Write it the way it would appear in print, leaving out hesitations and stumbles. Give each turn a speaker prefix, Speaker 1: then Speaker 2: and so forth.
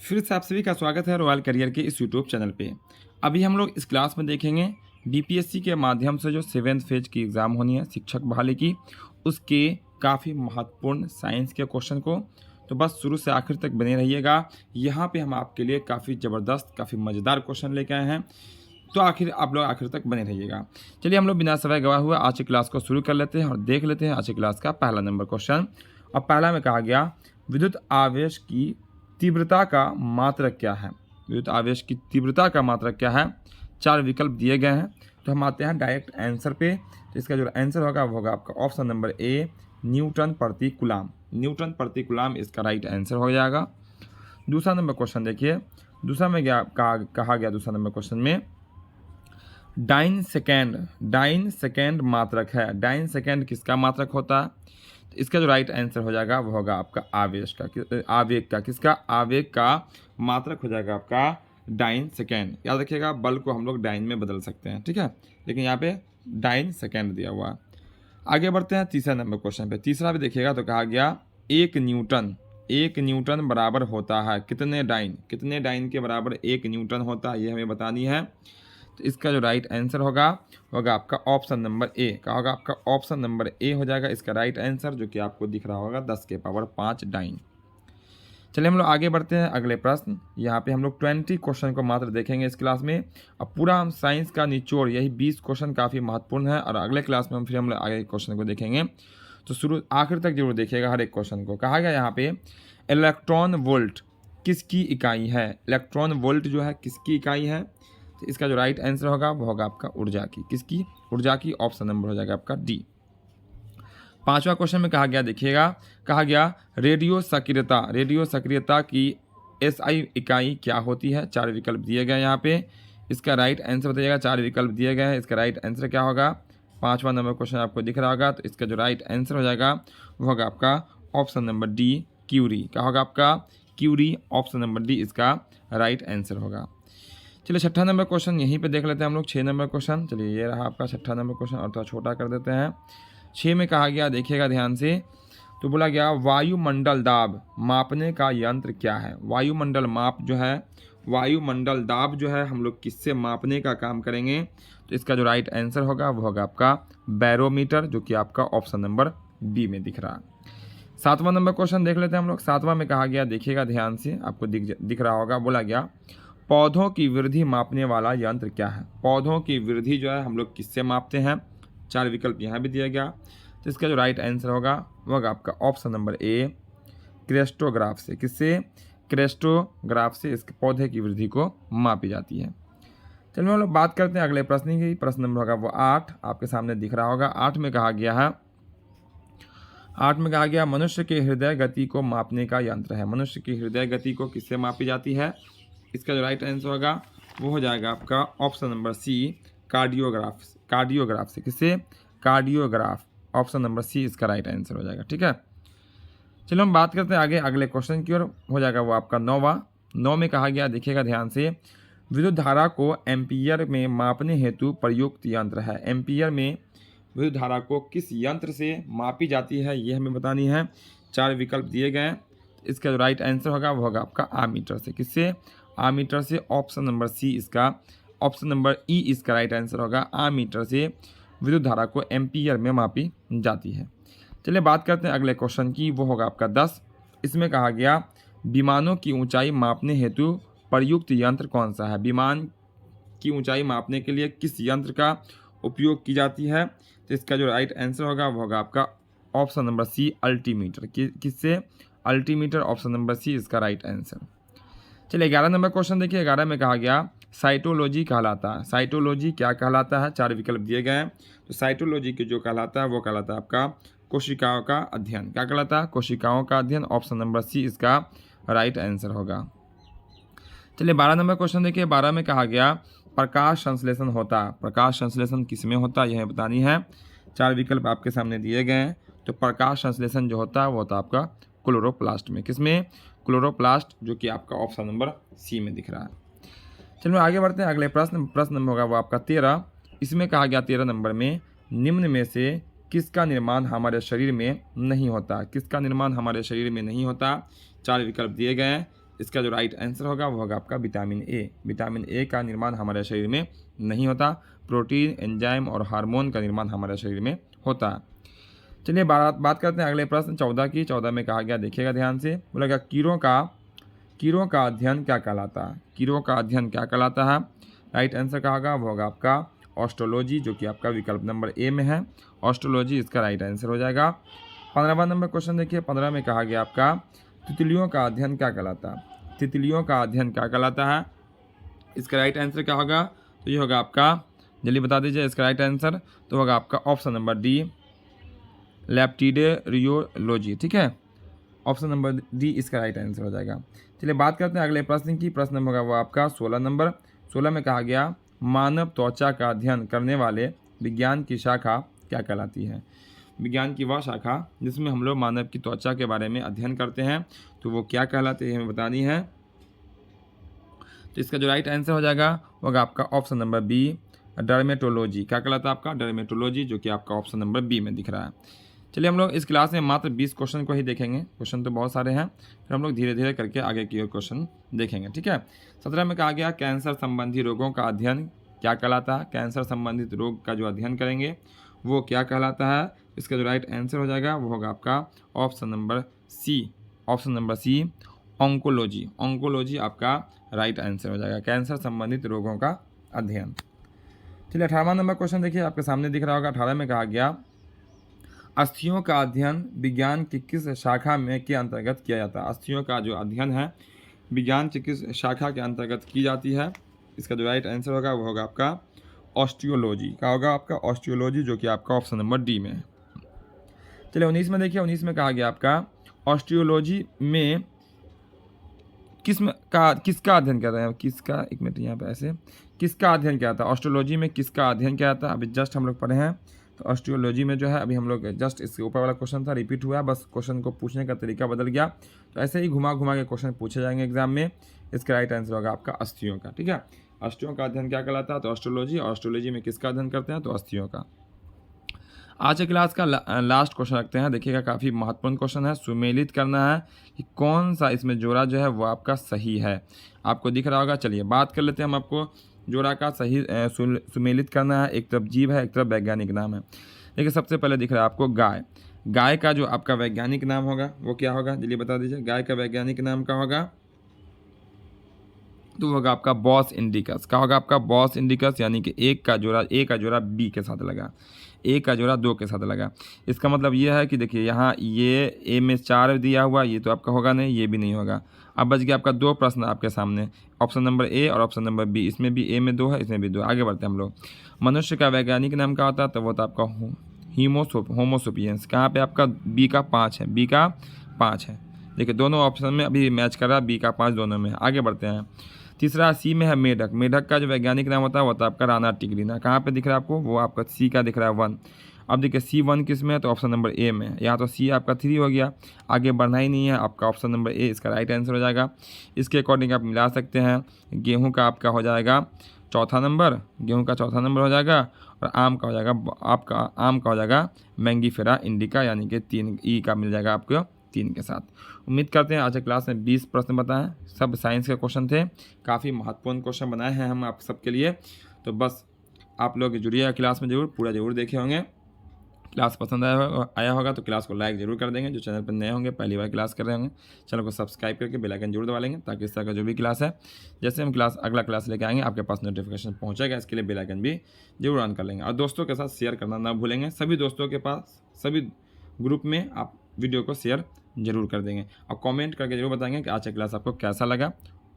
Speaker 1: फिर से आप सभी का स्वागत है रॉयल करियर के इस यूट्यूब चैनल पे। अभी हम लोग इस क्लास में देखेंगे बीपीएससी के माध्यम से जो 7th फेज की एग्ज़ाम होनी है शिक्षक बहाली की, उसके काफ़ी महत्वपूर्ण साइंस के क्वेश्चन को। तो बस शुरू से आखिर तक बने रहिएगा। यहाँ पे हम आपके लिए काफ़ी ज़बरदस्त, काफ़ी मज़ेदार क्वेश्चन लेके आए हैं, तो आप लोग आखिर तक बने रहिएगा। चलिए हम लोग बिना समय गवाए हुए आज की क्लास को शुरू कर लेते हैं और देख लेते हैं आज की क्लास का पहला नंबर क्वेश्चन। और पहला में कहा गया, विद्युत आवेश की तीव्रता का मात्रक क्या है। विद्युत आवेश की तीव्रता का मात्रक क्या है। 4 विकल्प दिए गए हैं, तो हम आते हैं डायरेक्ट आंसर पे। तो इसका जो आंसर होगा वो होगा आपका ऑप्शन नंबर ए, न्यूटन प्रति कूलाम। न्यूटन प्रति कूलाम इसका राइट आंसर हो जाएगा। दूसरा नंबर क्वेश्चन देखिए, दूसरा में कहा गया दूसरा नंबर क्वेश्चन में डाइन सेकेंड मात्रक है। डाइन सेकेंड किसका मात्रक होता है। तो इसका जो राइट आंसर हो जाएगा वो होगा आपका आवेग का मात्रक हो जाएगा आपका डाइन सेकेंड। याद रखिएगा, बल को हम लोग डाइन में बदल सकते हैं, ठीक है, लेकिन यहाँ पे डाइन सेकेंड दिया हुआ है। आगे बढ़ते हैं तीसरा नंबर क्वेश्चन पे। तीसरा भी देखिएगा तो कहा गया एक न्यूटन बराबर होता है कितने डाइन के बराबर 1 न्यूटन होता है, ये हमें बतानी है। तो इसका जो राइट आंसर होगा आपका ऑप्शन नंबर ए का होगा, आपका ऑप्शन नंबर ए हो जाएगा इसका राइट आंसर, जो कि आपको दिख रहा होगा 10 के पावर 5 डाइन। चलिए हम लोग आगे बढ़ते हैं अगले प्रश्न। यहाँ पे हम लोग 20 क्वेश्चन को मात्र देखेंगे इस क्लास में। अब पूरा हम साइंस का निचोड़, यही 20 क्वेश्चन काफ़ी महत्वपूर्ण है, और अगले क्लास में हम लोग आगे क्वेश्चन को देखेंगे। तो शुरू आखिर तक जरूर देखिएगा हर एक क्वेश्चन को। कहा गया यहाँ पे इलेक्ट्रॉन वोल्ट किसकी इकाई है। इलेक्ट्रॉन वोल्ट जो है किसकी इकाई है। तो इसका जो राइट आंसर होगा वो होगा आपका ऊर्जा की। किसकी, ऊर्जा की। ऑप्शन नंबर हो जाएगा आपका डी। पांचवा क्वेश्चन में कहा गया, देखिएगा, कहा गया रेडियो सक्रियता की एसआई इकाई क्या होती है। 4 विकल्प दिए गए यहाँ पे, इसका राइट आंसर बताइएगा। 4 विकल्प दिए गए हैं, इसका राइट आंसर क्या होगा। पांचवा नंबर क्वेश्चन आपको दिख रहा होगा, तो इसका जो राइट आंसर हो जाएगा वो होगा आपका ऑप्शन नंबर डी, क्यूरी। क्या होगा आपका क्यूरी। ऑप्शन नंबर डी इसका राइट आंसर होगा। चलिए छठा नंबर क्वेश्चन यहीं पे देख लेते हैं हम लोग। 6 नंबर क्वेश्चन, चलिए ये रहा आपका छठा नंबर क्वेश्चन, और थोड़ा छोटा कर देते हैं। 6 में कहा गया, देखिएगा ध्यान से, तो बोला गया वायुमंडल दाब मापने का यंत्र क्या है। वायुमंडल दाब जो है हम लोग किससे मापने का काम करेंगे। तो इसका जो राइट आंसर होगा वो होगा आपका बैरोमीटर, जो कि आपका ऑप्शन नंबर बी में दिख रहा है। 7वां नंबर क्वेश्चन देख लेते हैं हम लोग। 7वां में कहा गया, देखिएगा ध्यान से, आपको दिख रहा होगा, बोला गया पौधों की वृद्धि मापने वाला यंत्र क्या है। पौधों की वृद्धि जो है हम लोग किससे मापते हैं। 4 विकल्प यहाँ भी दिया गया, तो इसका जो राइट आंसर होगा वो होगा आपका ऑप्शन नंबर ए, क्रेस्टोग्राफ से। किससे, क्रेस्टोग्राफ से इस पौधे की वृद्धि को मापी जाती है। चलिए हम लोग बात करते हैं अगले प्रश्न की। प्रश्न नंबर होगा वो 8, आपके सामने दिख रहा होगा। 8 में कहा गया मनुष्य के हृदय गति को मापने का यंत्र है। मनुष्य की हृदय गति को किससे मापी जाती है। इसका जो राइट आंसर होगा वो हो जाएगा आपका ऑप्शन नंबर सी, कार्डियोग्राफ से। किससे, कार्डियोग्राफ। ऑप्शन नंबर सी इसका राइट आंसर हो जाएगा, ठीक है। चलो हम बात करते हैं आगे अगले क्वेश्चन की ओर। हो जाएगा वो आपका 9 में कहा गया, देखिएगा ध्यान से, विद्युत धारा को एम्पीयर में मापने हेतु प्रयुक्त यंत्र है। एम्पीयर में विद्युत धारा को किस यंत्र से मापी जाती है, ये हमें बतानी है। 4 विकल्प दिए गए हैं, इसका जो राइट आंसर होगा वो होगा आपका आमीटर से। किससे, आमीटर से। ऑप्शन नंबर सी इसका, ऑप्शन नंबर ई इसका राइट आंसर होगा। आमीटर से विद्युत धारा को एम्पीयर में मापी जाती है। चलिए बात करते हैं अगले क्वेश्चन की, वो होगा आपका 10। इसमें कहा गया विमानों की ऊंचाई मापने हेतु प्रयुक्त यंत्र कौन सा है। विमान की ऊंचाई मापने के लिए किस यंत्र का उपयोग की जाती है। तो इसका जो राइट आंसर होगा वो होगा आपका ऑप्शन नंबर सी, अल्टीमीटर। किससे, अल्टीमीटर। ऑप्शन नंबर सी इसका राइट आंसर। चलिए 11 नंबर क्वेश्चन देखिए। 11 में कहा गया साइटोलॉजी कहलाता है। साइटोलॉजी क्या कहलाता है। 4 विकल्प दिए गए हैं, तो साइटोलॉजी के जो कहलाता है वो कहलाता है आपका कोशिकाओं का अध्ययन। क्या कहलाता है, कोशिकाओं का अध्ययन। ऑप्शन नंबर सी इसका राइट आंसर होगा। चलिए 12 नंबर क्वेश्चन देखिए। 12 में कहा गया प्रकाश संश्लेषण होता है। प्रकाश संश्लेषण किसमें होता है, यह बतानी है। 4 विकल्प आपके सामने दिए गए हैं, तो प्रकाश संश्लेषण जो होता है वो होता है आपका क्लोरोप्लास्ट में। किसमें, क्लोरोप्लास्ट, जो कि आपका ऑप्शन नंबर सी में दिख रहा है। चलिए आगे बढ़ते हैं अगले प्रश्न नंबर होगा वो आपका 13। इसमें कहा गया 13 नंबर में, निम्न में से किसका निर्माण हमारे शरीर में नहीं होता। किसका निर्माण हमारे शरीर में नहीं होता। 4 विकल्प दिए गए हैं, इसका जो राइट आंसर होगा वो होगा आपका विटामिन ए। विटामिन ए का निर्माण हमारे शरीर में नहीं होता, प्रोटीन, एंजाइम और हार्मोन का निर्माण हमारे शरीर में होता है। चलिए बात करते हैं अगले प्रश्न 14 की। 14 में कहा गया, देखिएगा ध्यान से, बोला गया कीड़ों का अध्ययन क्या कहलाता है? कीड़ों का अध्ययन क्या कहलाता है? राइट आंसर क्या होगा? वो होगा आपका ऑस्ट्रोलॉजी, जो कि आपका विकल्प नंबर ए में है। ऑस्ट्रोलॉजी इसका राइट आंसर हो जाएगा। 15वां नंबर क्वेश्चन देखिए। 15 में कहा गया आपका तितलियों का अध्ययन क्या कहलाता है? तितलियों का अध्ययन क्या कहलाता है? इसका राइट आंसर क्या होगा? तो ये होगा आपका, जल्दी बता दीजिए इसका राइट आंसर। तो होगा आपका ऑप्शन नंबर डी, लेप्टिडेरियोलॉजी। ठीक है, ऑप्शन नंबर डी इसका राइट आंसर हो जाएगा। चलिए बात करते हैं अगले प्रश्न की। प्रश्न होगा वो आपका 16 नंबर। 16 में कहा गया, मानव त्वचा का अध्ययन करने वाले विज्ञान की शाखा क्या कहलाती है? विज्ञान की वह शाखा जिसमें हम लोग मानव की त्वचा के बारे में अध्ययन करते हैं, तो वो क्या कहलाती है हमें बतानी है। तो इसका जो राइट आंसर हो जाएगा वो होगा आपका ऑप्शन नंबर बी, डर्मेटोलॉजी। क्या कहलाता है आपका? डर्मेटोलॉजी, जो कि आपका ऑप्शन नंबर बी में दिख रहा है। चलिए हम लोग इस क्लास में मात्र 20 क्वेश्चन को ही देखेंगे। क्वेश्चन तो बहुत सारे हैं, फिर हम लोग धीरे धीरे करके आगे की ओर क्वेश्चन देखेंगे। ठीक है, 17 में कहा गया, कैंसर संबंधी रोगों का अध्ययन क्या कहलाता है? कैंसर संबंधित रोग का जो अध्ययन करेंगे वो क्या कहलाता है? इसका जो राइट आंसर हो जाएगा वो होगा आपका option number C. Option number C, oncology. Oncology आपका राइट आंसर हो जाएगा, कैंसर संबंधित रोगों का अध्ययन। चलिए 18वां नंबर क्वेश्चन देखिए, आपके सामने दिख रहा होगा। 18 में कहा गया, अस्थियों का अध्ययन विज्ञान की किस शाखा में के अंतर्गत किया जाता है? अस्थियों का जो अध्ययन है विज्ञान की किस शाखा के अंतर्गत की जाती है? इसका जो राइट आंसर होगा वो होगा आपका ऑस्टियोलॉजी। क्या होगा आपका? ऑस्टियोलॉजी, जो कि आपका ऑप्शन नंबर डी में है। चलिए 19 में देखिए। 19 में कहा गया आपका, ऑस्टियोलॉजी में किसका अध्ययन किया था? किसका, एक मिनट यहाँ पे ऐसे, किसका अध्ययन किया था? ऑस्ट्रोलॉजी में किसका अध्ययन किया था? अभी जस्ट हम लोग पढ़े हैं। तो ऑस्ट्रोलॉजी में जो है अभी हम लोग जस्ट इसके ऊपर वाला क्वेश्चन था, रिपीट हुआ, बस क्वेश्चन को पूछने का तरीका बदल गया। तो ऐसे ही घुमा घुमा के क्वेश्चन पूछे जाएंगे एग्जाम में। इसका राइट आंसर होगा आपका अस्थियों का। ठीक है, अस्थियों का अध्ययन क्या कहलाता है? तो ऑस्ट्रोलॉजी। ऑस्ट्रोलॉजी में किसका अध्ययन करते हैं? तो अस्थियों का। आज के क्लास का लास्ट क्वेश्चन रखते हैं। देखिएगा, काफ़ी महत्वपूर्ण क्वेश्चन है। सुमेलित करना है कि कौन सा इसमें जोड़ा जो है वो आपका सही है। आपको दिख रहा होगा। चलिए बात कर लेते हैं हम। आपको जोड़ा का सही सुमेलित करना है। एक तरफ जीव है, एक तरफ वैज्ञानिक नाम है। देखिए सबसे पहले दिख रहा है आपको गाय। गाय का जो आपका वैज्ञानिक नाम होगा वो क्या होगा? जल्दी बता दीजिए, गाय का वैज्ञानिक नाम क्या होगा? तो होगा आपका बॉस इंडिकस। क्या होगा आपका? बॉस इंडिकस, यानी कि ए का जोड़ा बी के साथ लगा, ए का जोड़ा 2 के साथ लगा। इसका मतलब ये है कि देखिए यहाँ ये ए में 4 दिया हुआ, ये तो आपका होगा नहीं, ये भी नहीं होगा। अब बच गया आपका 2 प्रश्न आपके सामने, ऑप्शन नंबर ए और ऑप्शन नंबर बी। इसमें भी ए में 2 है, इसमें भी 2। आगे बढ़ते हैं हम लोग। मनुष्य का वैज्ञानिक नाम क्या होता है? तो वो तो आपका होमोसोपियंस। कहाँ पे आपका? बी का 5 है, बी का 5 है। देखिए दोनों ऑप्शन में अभी मैच कर रहा है, बी का 5 दोनों में। आगे बढ़ते हैं। तीसरा सी में है मेढक। मेढक का जो वैज्ञानिक नाम होता है वो था आपका राना टिग्रिना। कहाँ पे दिख रहा है आपको? वो आपका सी का दिख रहा है 1। अब देखिए C1 किस में है? तो ऑप्शन नंबर ए में है। यहाँ तो सी आपका 3 हो गया, आगे बढ़ना ही नहीं है। आपका ऑप्शन नंबर ए इसका राइट आंसर हो जाएगा। इसके अकॉर्डिंग आप मिला सकते हैं। गेहूँ का आपका हो जाएगा चौथा नंबर, गेहूँ का चौथा नंबर हो जाएगा। और आम का हो जाएगा आम का हो जाएगा मैंगीफेरा इंडिका, यानी कि 3 ई का मिल जाएगा आपको 3 के साथ। उम्मीद करते हैं आज की क्लास में 20 प्रश्न बताएं, सब साइंस के क्वेश्चन थे। काफ़ी महत्वपूर्ण क्वेश्चन बनाए हैं हम आप सबके लिए। तो बस आप लोग जुड़िएगा क्लास में, पूरा जरूर देखे होंगे। क्लास पसंद आया होगा तो क्लास को लाइक जरूर कर देंगे। जो चैनल पर नए होंगे, पहली बार क्लास कर रहे होंगे, चैनल को सब्सक्राइब करके बेल आइकन जरूर दबा लेंगे, ताकि इस तरह का जो भी क्लास है, जैसे हम अगला क्लास लेके आएंगे आपके पास नोटिफिकेशन पहुंचेगा। इसके लिए बेल आइकन भी जरूर ऑन कर लेंगे। और दोस्तों के साथ शेयर करना ना भूलेंगे। सभी दोस्तों के पास, सभी ग्रुप में आप वीडियो को शेयर जरूर कर देंगे। और कमेंट करके जरूर बताएंगे कि आज का क्लास आपको कैसा लगा